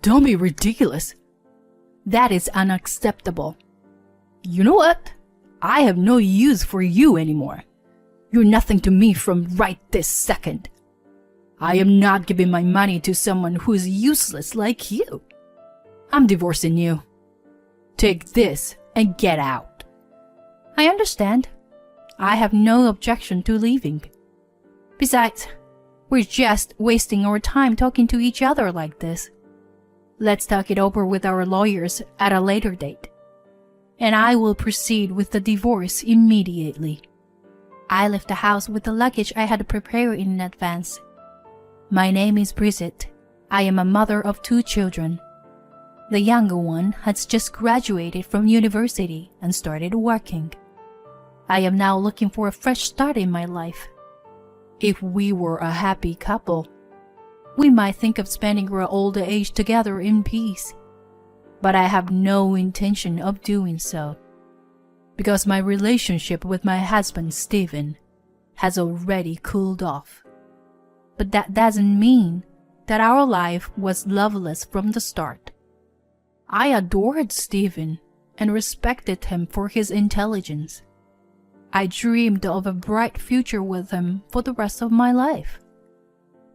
Don't be ridiculous. That is unacceptable. You know what? I have no use for you anymore. You're nothing to me from right this second. I am not giving my money to someone who is useless like you. I'm divorcing you. Take this and get out. I understand. I have no objection to leaving. Besides, we're just wasting our time talking to each other like this. Let's talk it over with our lawyers at a later date. And I will proceed with the divorce immediately. I left the house with the luggage I had prepared in advance. My name is Bridget. I am a mother of 2 children. The younger one has just graduated from university and started working. I am now looking for a fresh start in my life. If we were a happy couple, we might think of spending our older age together in peace. But I have no intention of doing so, because my relationship with my husband, Stephen, has already cooled off. But that doesn't mean that our life was loveless from the start. I adored Stephen and respected him for his intelligence. I dreamed of a bright future with him for the rest of my life.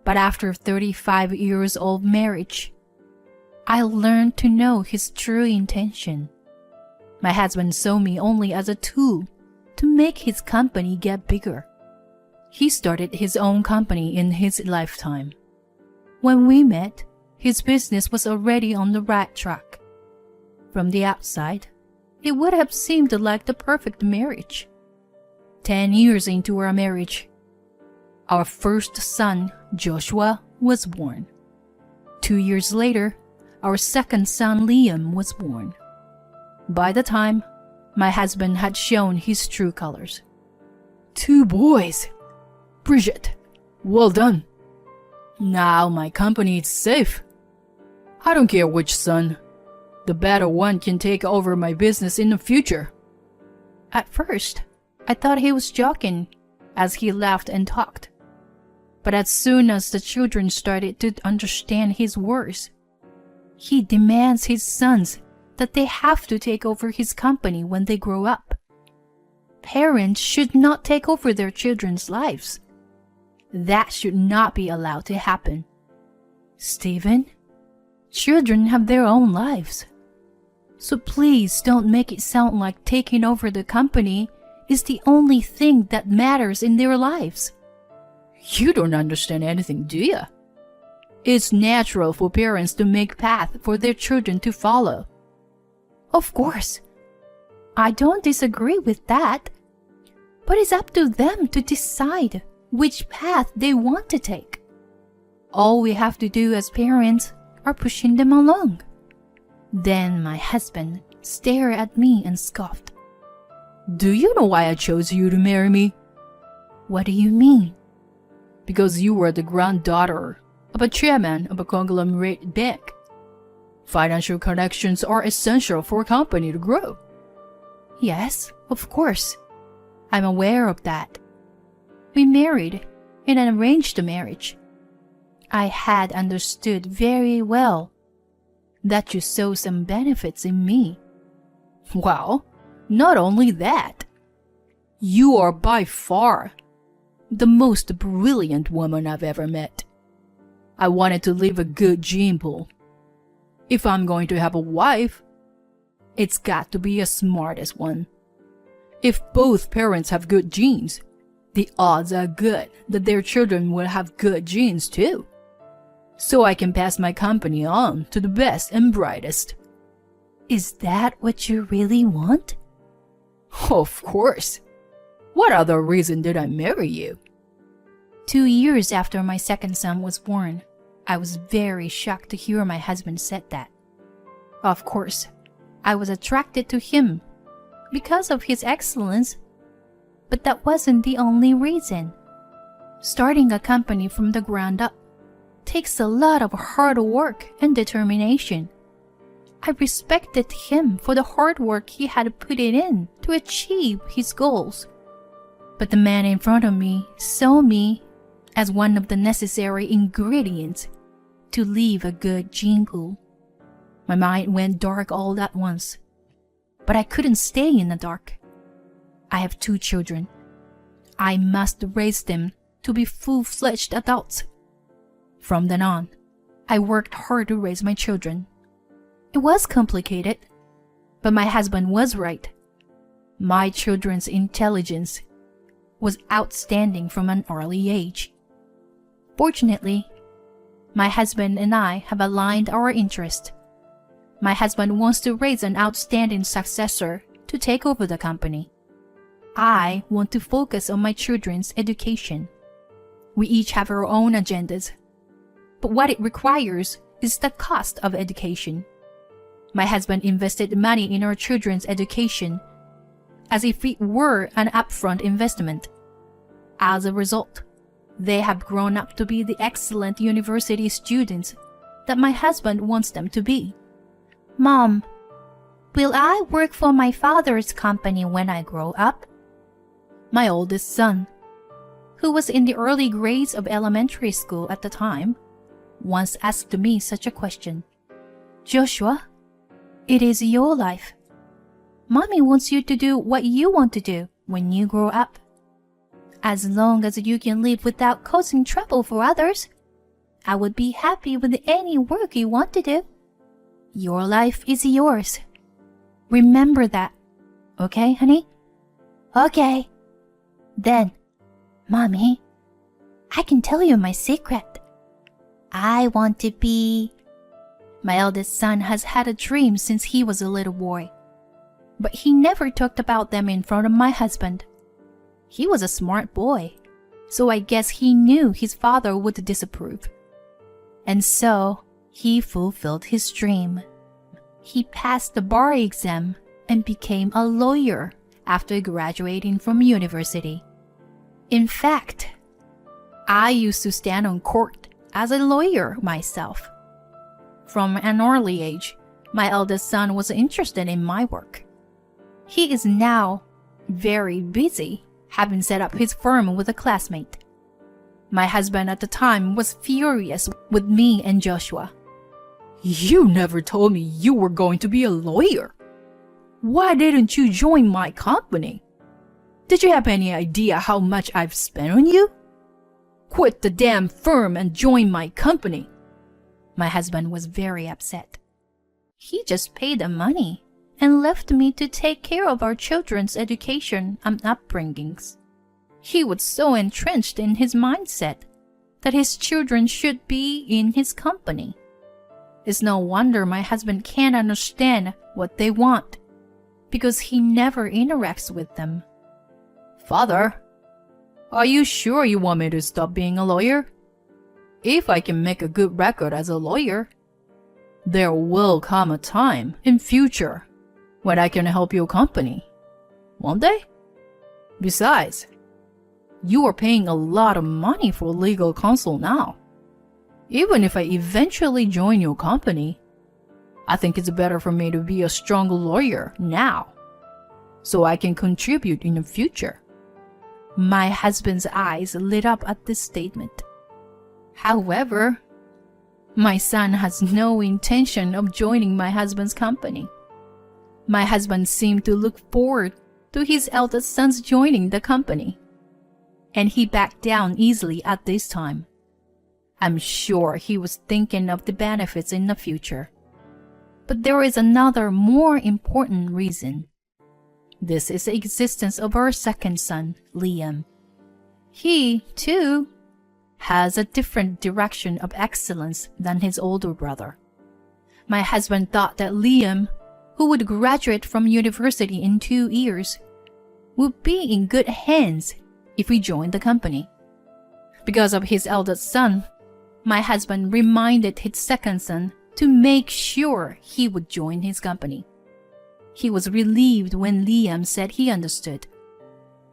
But after 35 years of marriage, I learned to know his true intention. My husband saw me only as a tool to make his company get bigger. He started his own company in his lifetime. When we met, his business was already on the right track. From the outside, it would have seemed like the perfect marriage. 10 years into our marriage, our first son, Joshua, was born. 2 years later, our second son, Liam, was born. By the time, my husband had shown his true colors. 2 boys! Bridget, well done. Now my company is safe. I don't care which son. The better one can take over my business in the future. At first, I thought he was joking as he laughed and talked. But as soon as the children started to understand his words, he demands his sons that they have to take over his company when they grow up. Parents should not take over their children's lives. That should not be allowed to happen. Stephen, children have their own lives. So please don't make it sound like taking over the company is the only thing that matters in their lives. You don't understand anything, do you? It's natural for parents to make paths for their children to follow. Of course. I don't disagree with that. But it's up to them to decide which path they want to take. All we have to do as parents are pushing them along. Then my husband stared at me and scoffed. Do you know why I chose you to marry me? What do you mean? Because you were the granddaughter of a chairman of a conglomerate bank. Financial connections are essential for a company to grow. Yes, of course. I'm aware of that. We married in an arranged marriage. I had understood very well that you saw some benefits in me. Well, not only that, you are by far the most brilliant woman I've ever met. I wanted to leave a good gene pool. If I'm going to have a wife, it's got to be a smartest one. If both parents have good genes, the odds are good that their children will have good genes too. So I can pass my company on to the best and brightest. Is that what you really want? Of course. What other reason did I marry you? 2 years after my second son was born, I was very shocked to hear my husband said that. Of course, I was attracted to him because of his excellence, but that wasn't the only reason. Starting a company from the ground up takes a lot of hard work and determination. I respected him for the hard work he had put it in to achieve his goals. But the man in front of me saw me as one of the necessary ingredients to leave a good gene pool. My mind went dark all at once. But I couldn't stay in the dark. I have 2 children. I must raise them to be full-fledged adults. From then on, I worked hard to raise my children. It was complicated, but my husband was right. My children's intelligence was outstanding from an early age. Fortunately, my husband and I have aligned our interest. My husband wants to raise an outstanding successor to take over the company. I want to focus on my children's education. We each have our own agendas, but what it requires is the cost of education. My husband invested money in our children's education as if it were an upfront investment. As a result, they have grown up to be the excellent university students that my husband wants them to be. Mom, will I work for my father's company when I grow up? My oldest son, who was in the early grades of elementary school at the time, once asked me such a question. Joshua, it is your life. Mommy wants you to do what you want to do when you grow up. As long as you can live without causing trouble for others, I would be happy with any work you want to do. Your life is yours. Remember that. Okay, honey? Okay. Then, Mommy, I can tell you my secret. I want to be... My eldest son has had a dream since he was a little boy, but he never talked about them in front of my husband. He was a smart boy, so I guess he knew his father would disapprove. And so, he fulfilled his dream. He passed the bar exam and became a lawyer after graduating from university. In fact, I used to stand on court as a lawyer myself. From an early age, my eldest son was interested in my work. He is now very busy, having set up his firm with a classmate. My husband at the time was furious with me and Joshua. You never told me you were going to be a lawyer. Why didn't you join my company? Did you have any idea how much I've spent on you? Quit the damn firm and join my company. My husband was very upset. He just paid the money and left me to take care of our children's education and upbringings. He was so entrenched in his mindset that his children should be in his company. It's no wonder my husband can't understand what they want, because he never interacts with them. Father, are you sure you want me to stop being a lawyer? If I can make a good record as a lawyer, there will come a time in future when I can help your company, won't they? Besides, you are paying a lot of money for legal counsel now. Even if I eventually join your company, I think it's better for me to be a strong lawyer now, so I can contribute in the future. My husband's eyes lit up at this statement. However, my son has no intention of joining my husband's company. My husband seemed to look forward to his eldest son's joining the company, and he backed down easily at this time. I'm sure he was thinking of the benefits in the future. But there is another more important reason. This is the existence of our second son, Liam. He, too, has a different direction of excellence than his older brother. My husband thought that Liam, who would graduate from university in 2 years, would be in good hands if we joined the company. Because of his eldest son, my husband reminded his second son to make sure he would join his company. He was relieved when Liam said he understood.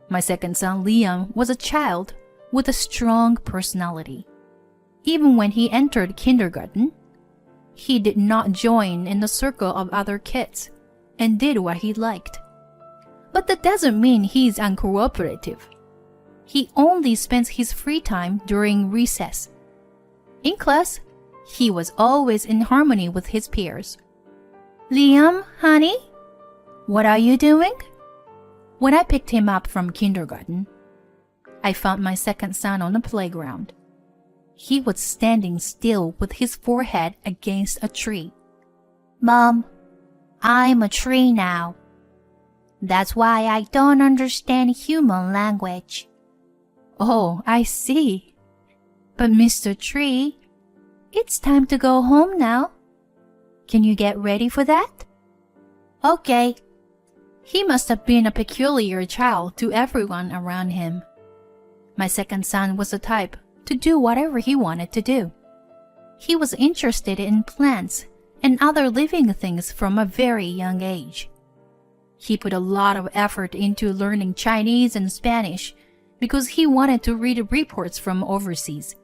My second son, Liam, was a child with a strong personality. Even when he entered kindergarten, he did not join in the circle of other kids and did what he liked. But that doesn't mean he's uncooperative. He only spends his free time during recess. In class, he was always in harmony with his peers. Liam, honey? What are you doing? When I picked him up from kindergarten, I found my second son on the playground. He was standing still with his forehead against a tree. Mom, I'm a tree now. That's why I don't understand human language. Oh, I see. But Mr. Tree, it's time to go home now. Can you get ready for that? Okay. He must have been a peculiar child to everyone around him. My second son was the type to do whatever he wanted to do. He was interested in plants and other living things from a very young age. He put a lot of effort into learning Chinese and Spanish because he wanted to read reports from overseas.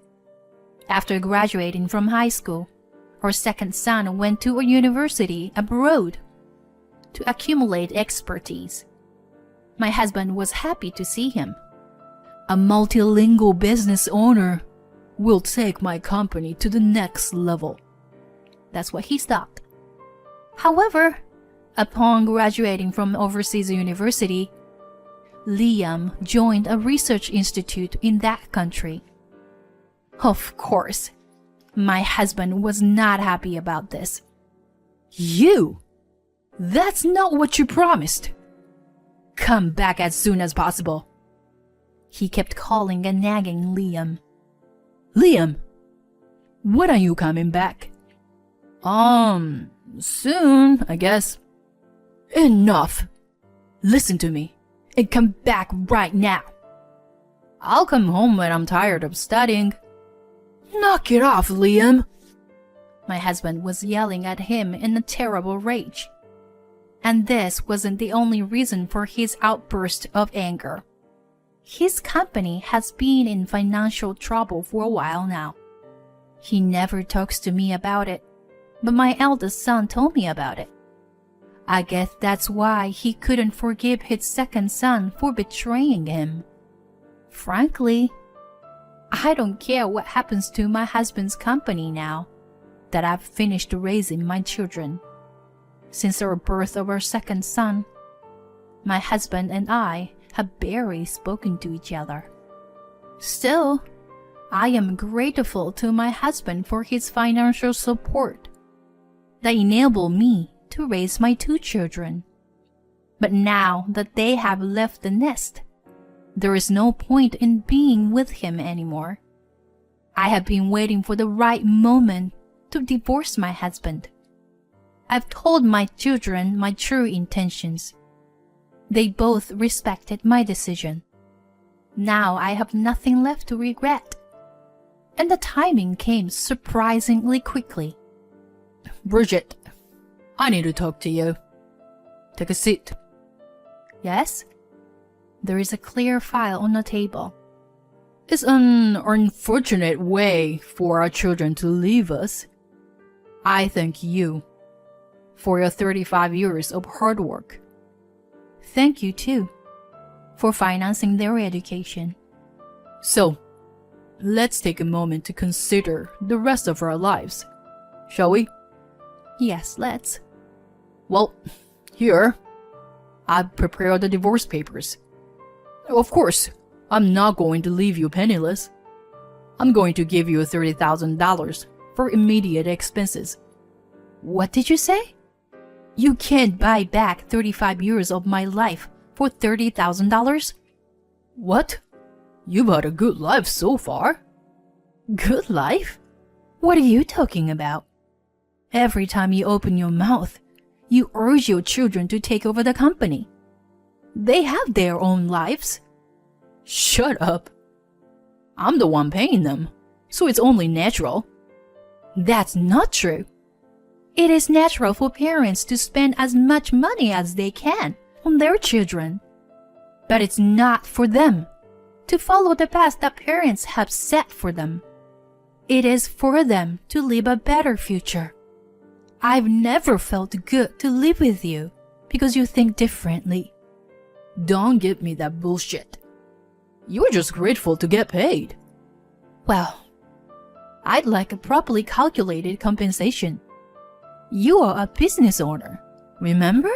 After graduating from high school, our second son went to a university abroad to accumulate expertise. My husband was happy to see him. A multilingual business owner will take my company to the next level. That's what he thought. However, upon graduating from overseas university, Liam joined a research institute in that country. Of course, my husband was not happy about this. You? That's not what you promised. Come back as soon as possible. He kept calling and nagging Liam. Liam, when are you coming back? Soon, I guess. Enough. Listen to me and come back right now. I'll come home when I'm tired of studying. Knock it off, Liam. My husband was yelling at him in a terrible rage. And this wasn't the only reason for his outburst of anger. His company has been in financial trouble for a while now. He never talks to me about it, but my eldest son told me about it. I guess that's why he couldn't forgive his second son for betraying him. Frankly, I don't care what happens to my husband's company now that I've finished raising my children. Since the birth of our second son, my husband and I have barely spoken to each other. Still, I am grateful to my husband for his financial support that enabled me to raise my two children. But now that they have left the nest, there is no point in being with him anymore. I have been waiting for the right moment to divorce my husband. I've told my children my true intentions. They both respected my decision. Now I have nothing left to regret. And the timing came surprisingly quickly. Bridget, I need to talk to you. Take a seat. Yes? There is a clear file on the table. It's an unfortunate way for our children to leave us. I thank you for your 35 years of hard work. Thank you, too, for financing their education. So, let's take a moment to consider the rest of our lives, shall we? Yes, let's. Well, here, I've prepared the divorce papers. Of course, I'm not going to leave you penniless. I'm going to give you $30,000 for immediate expenses. What did you say? You can't buy back 35 years of my life for $30,000? What? You've had a good life so far. Good life? What are you talking about? Every time you open your mouth, you urge your children to take over the company. They have their own lives. Shut up. I'm the one paying them, so it's only natural. That's not true. It is natural for parents to spend as much money as they can on their children. But it's not for them to follow the path that parents have set for them. It is for them to live a better future. I've never felt good to live with you because you think differently. Don't give me that bullshit. You're just grateful to get paid. Well, I'd like a properly calculated compensation. You are a business owner, remember?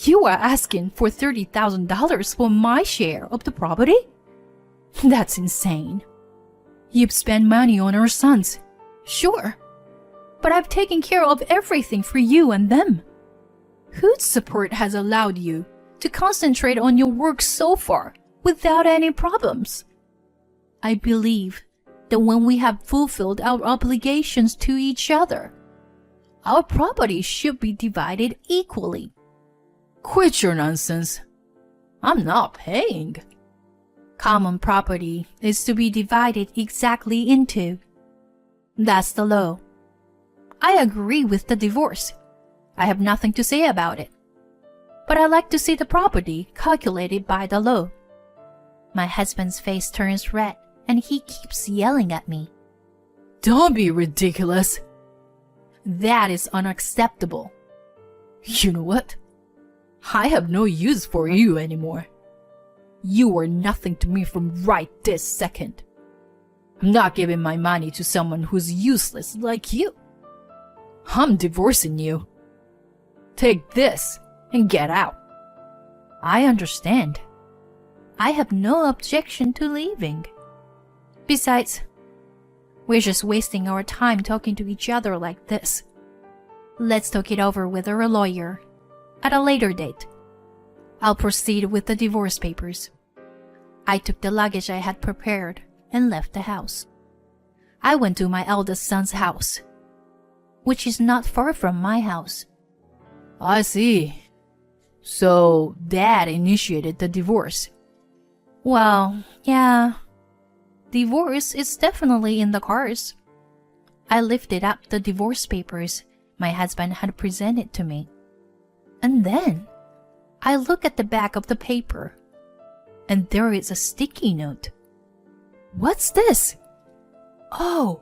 You are asking for $30,000 for my share of the property? That's insane. You've spent money on our sons, sure, but I've taken care of everything for you and them. Whose support has allowed you to concentrate on your work so far without any problems? I believe that when we have fulfilled our obligations to each other, our property should be divided equally. Quit your nonsense. I'm not paying. Common property is to be divided exactly in two. That's the law. I agree with the divorce. I have nothing to say about it. But I like to see the property calculated by the law. My husband's face turns red and he keeps yelling at me. Don't be ridiculous. That is unacceptable. You know what? I have no use for you anymore. You are nothing to me from right this second. I'm not giving my money to someone who's useless like you. I'm divorcing you. Take this and get out. I understand. I have no objection to leaving. Besides, we're just wasting our time talking to each other like this. Let's talk it over with our lawyer at a later date. I'll proceed with the divorce papers. I took the luggage I had prepared and left the house. I went to my eldest son's house, which is not far from my house. I see. So Dad initiated the divorce. Well, yeah. Divorce is definitely in the cards. I lifted up the divorce papers my husband had presented to me. And then I look at the back of the paper, and there is a sticky note. What's this? Oh,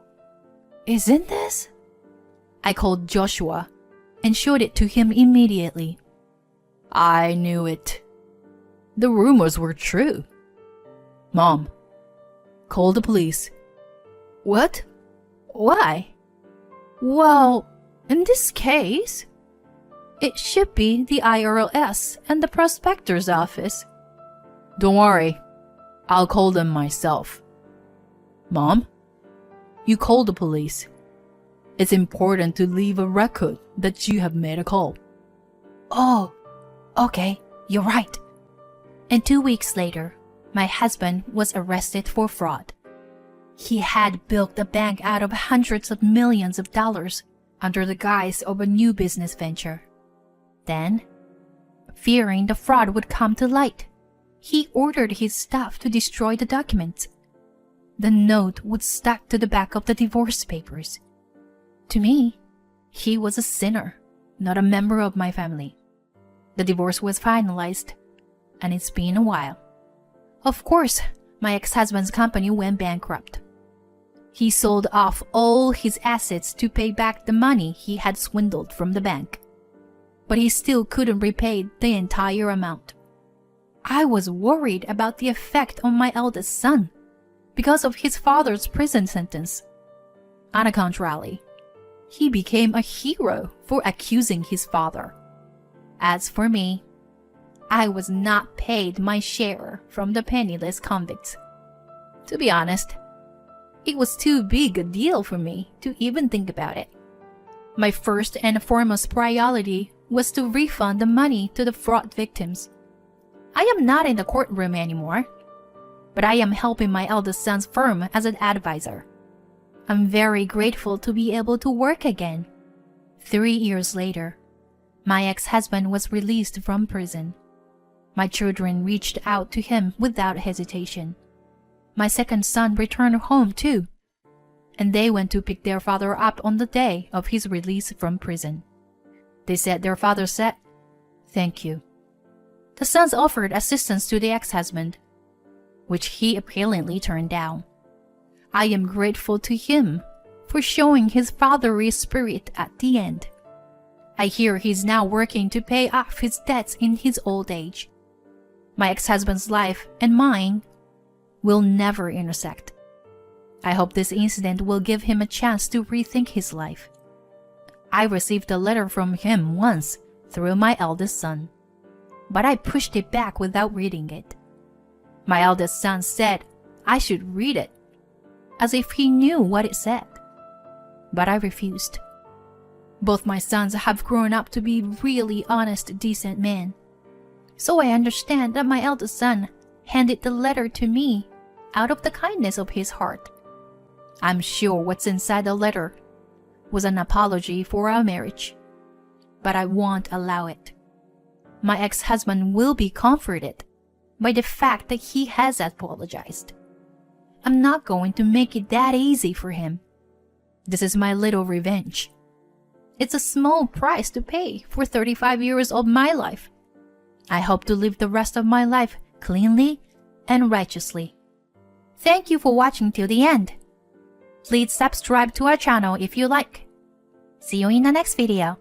isn't this? I called Joshua and showed it to him immediately. I knew it. The rumors were true. Mom, call the police. What? Why? Well, in this case, it should be the IRS and the prospector's office. Don't worry, I'll call them myself. Mom, you call the police. It's important to leave a record that you have made a call. Oh, okay, you're right. And 2 weeks later, my husband was arrested for fraud. He had built a bank out of hundreds of millions of dollars under the guise of a new business venture. Then, fearing the fraud would come to light, he ordered his staff to destroy the documents. The note was stuck to the back of the divorce papers. To me, he was a sinner, not a member of my family. The divorce was finalized, and it's been a while. Of course, my ex-husband's company went bankrupt. He sold off all his assets to pay back the money he had swindled from the bank. But he still couldn't repay the entire amount. I was worried about the effect on my eldest son because of his father's prison sentence. On the contrary, he became a hero for accusing his father. As for me, I was not paid my share from the penniless convicts. To be honest, it was too big a deal for me to even think about it. My first and foremost priority was to refund the money to the fraud victims. I am not in the courtroom anymore, but I am helping my eldest son's firm as an advisor. I'm very grateful to be able to work again. 3 years later, my ex-husband was released from prison. My children reached out to him without hesitation. My second son returned home too, and they went to pick their father up on the day of his release from prison. They said their father said, "Thank you." The sons offered assistance to the ex-husband, which he apparently turned down. I am grateful to him for showing his fatherly spirit at the end. I hear he's now working to pay off his debts in his old age. My ex-husband's life and mine will never intersect. I hope this incident will give him a chance to rethink his life. I received a letter from him once through my eldest son, but I pushed it back without reading it. My eldest son said I should read it, as if he knew what it said, but I refused. Both my sons have grown up to be really honest, decent men, so I understand that my eldest son handed the letter to me out of the kindness of his heart. I'm sure what's inside the letter was an apology for our marriage, but I won't allow it. My ex-husband will be comforted by the fact that he has apologized. I'm not going to make it that easy for him. This is my little revenge. It's a small price to pay for 35 years of my life. I hope to live the rest of my life cleanly and righteously. Thank you for watching till the end. Please subscribe to our channel if you like. See you in the next video.